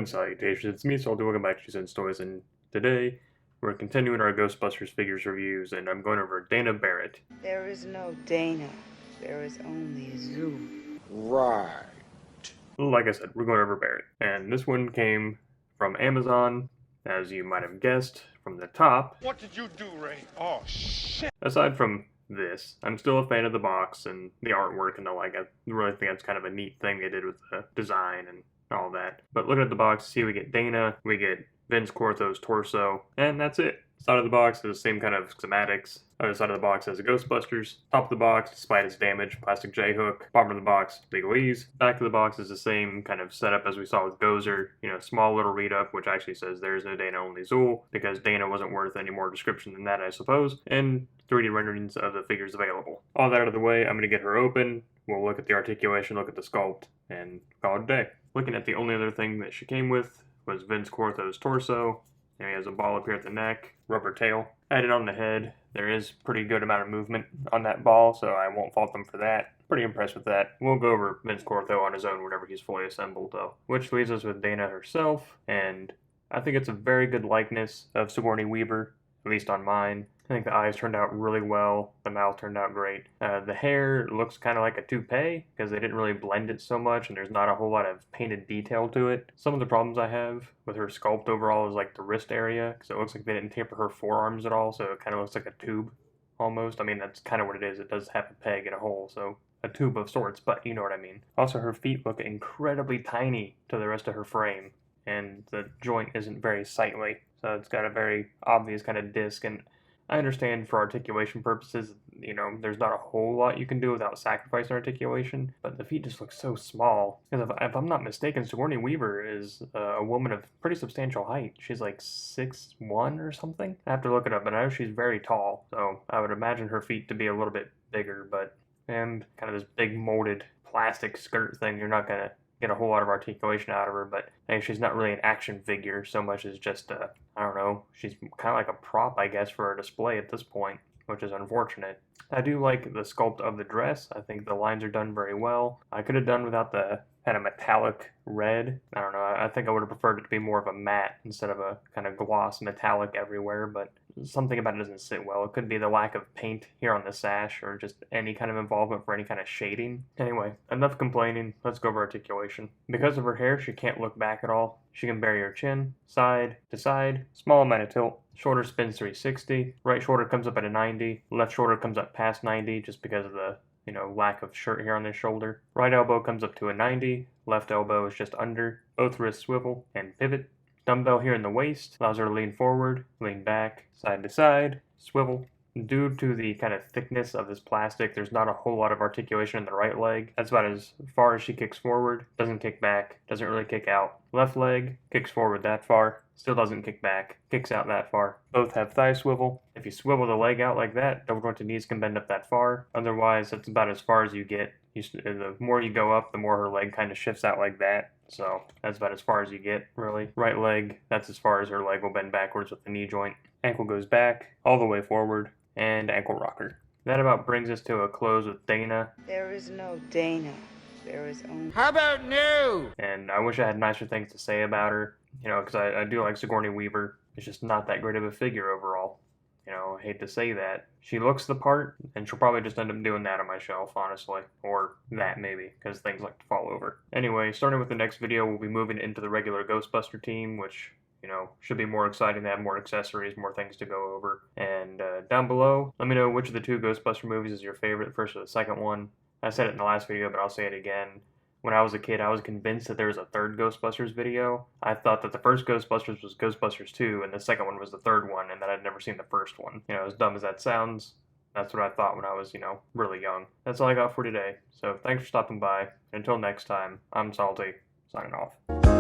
and salutations, it's me, Zuul, welcome back to Zen Toys, and today we're continuing our Ghostbusters figures reviews, and I'm going over Dana Barrett. There is no Dana, there is only Zuul. Right. Like I said, we're going over Barrett, and this one came from Amazon, as you might have guessed, from the top. What did you do, Ray? Oh, shit. Aside from this, I'm still a fan of the box and the artwork and the like. I really think that's kind of a neat thing they did with the design and all that. But looking at the box, see we get Dana, we get Vince Cortho's torso, and that's it. Side of the box is the same kind of schematics. Other side of the box has the Ghostbusters. Top of the box, despite its damage, plastic J-hook. Bottom of the box, legalese. Back of the box is the same kind of setup as we saw with Gozer. You know, small little read-up, which actually says there's no Dana, only Zuul, because Dana wasn't worth any more description than that, I suppose. And 3D renderings of the figures available. All that out of the way, I'm going to get her open. We'll look at the articulation, look at the sculpt, and call it a day. Looking at the only other thing that she came with was Vince Cortho's torso. And he has a ball up here at the neck, rubber tail. Added on the head, there is pretty good amount of movement on that ball, so I won't fault them for that. Pretty impressed with that. We'll go over Vince Cortho on his own whenever he's fully assembled, though. Which leaves us with Dana herself, and I think it's a very good likeness of Sigourney Weaver, at least on mine. I think the eyes turned out really well. The mouth turned out great. The hair looks kind of like a toupee because they didn't really blend it so much and there's not a whole lot of painted detail to it. Some of the problems I have with her sculpt overall is like the wrist area because it looks like they didn't taper her forearms at all, so it kind of looks like a tube almost. I mean, that's kind of what it is. It does have a peg and a hole, so a tube of sorts, but you know what I mean. Also, her feet look incredibly tiny to the rest of her frame and the joint isn't very sightly, so it's got a very obvious kind of disc. And I understand for articulation purposes, you know, there's not a whole lot you can do without sacrificing articulation, but the feet just look so small. Because if I'm not mistaken, Sigourney Weaver is a woman of pretty substantial height. She's like 6'1" or something. I have to look it up, but I know she's very tall, so I would imagine her feet to be a little bit bigger, and kind of this big molded plastic skirt thing, you're not going to get a whole lot of articulation out of her, but hey, she's not really an action figure so much as just I don't know, she's kind of like a prop, I guess, for a display at this point, which is unfortunate. I do like the sculpt of the dress. I think the lines are done very well. I could have done without the kind of metallic red. I don't know, I think I would have preferred it to be more of a matte instead of a kind of gloss metallic everywhere, but something about it doesn't sit well. It could be the lack of paint here on the sash or just any kind of involvement for any kind of shading. Anyway, enough complaining. Let's go over articulation. Because of her hair, she can't look back at all. She can bury her chin, side to side, small amount of tilt. Shoulder spins 360. Right shoulder comes up at a 90. Left shoulder comes up past 90 just because of the lack of shirt here on this shoulder. Right elbow comes up to a 90. Left elbow is just under. Both wrists swivel and pivot. Dumbbell here in the waist allows her to lean forward, lean back, side to side, swivel. Due to the kind of thickness of this plastic, there's not a whole lot of articulation in the right leg. That's about as far as she kicks forward, doesn't kick back, doesn't really kick out. Left leg kicks forward that far, still doesn't kick back, kicks out that far. Both have thigh swivel. If you swivel the leg out like that, double jointed knees can bend up that far. Otherwise, that's about as far as you get. The more you go up, the more her leg kind of shifts out like that. So that's about as far as you get, really. Right leg, that's as far as her leg will bend backwards with the knee joint. Ankle goes back, all the way forward, and ankle rocker. That about brings us to a close with Dana. There is no Dana, there is only... How about new? And I wish I had nicer things to say about her, because I do like Sigourney Weaver. It's just not that great of a figure overall. I hate to say that. She looks the part, and she'll probably just end up doing that on my shelf, honestly. Or that, maybe, because things like to fall over. Anyway, starting with the next video, we'll be moving into the regular Ghostbuster team, which should be more exciting to have more accessories, more things to go over. And down below, let me know which of the two Ghostbuster movies is your favorite, the first or the second one. I said it in the last video, but I'll say it again. When I was a kid, I was convinced that there was a third Ghostbusters video. I thought that the first Ghostbusters was Ghostbusters 2, and the second one was the third one, and that I'd never seen the first one. As dumb as that sounds, that's what I thought when I was, really young. That's all I got for today. So thanks for stopping by. Until next time, I'm Salty, signing off.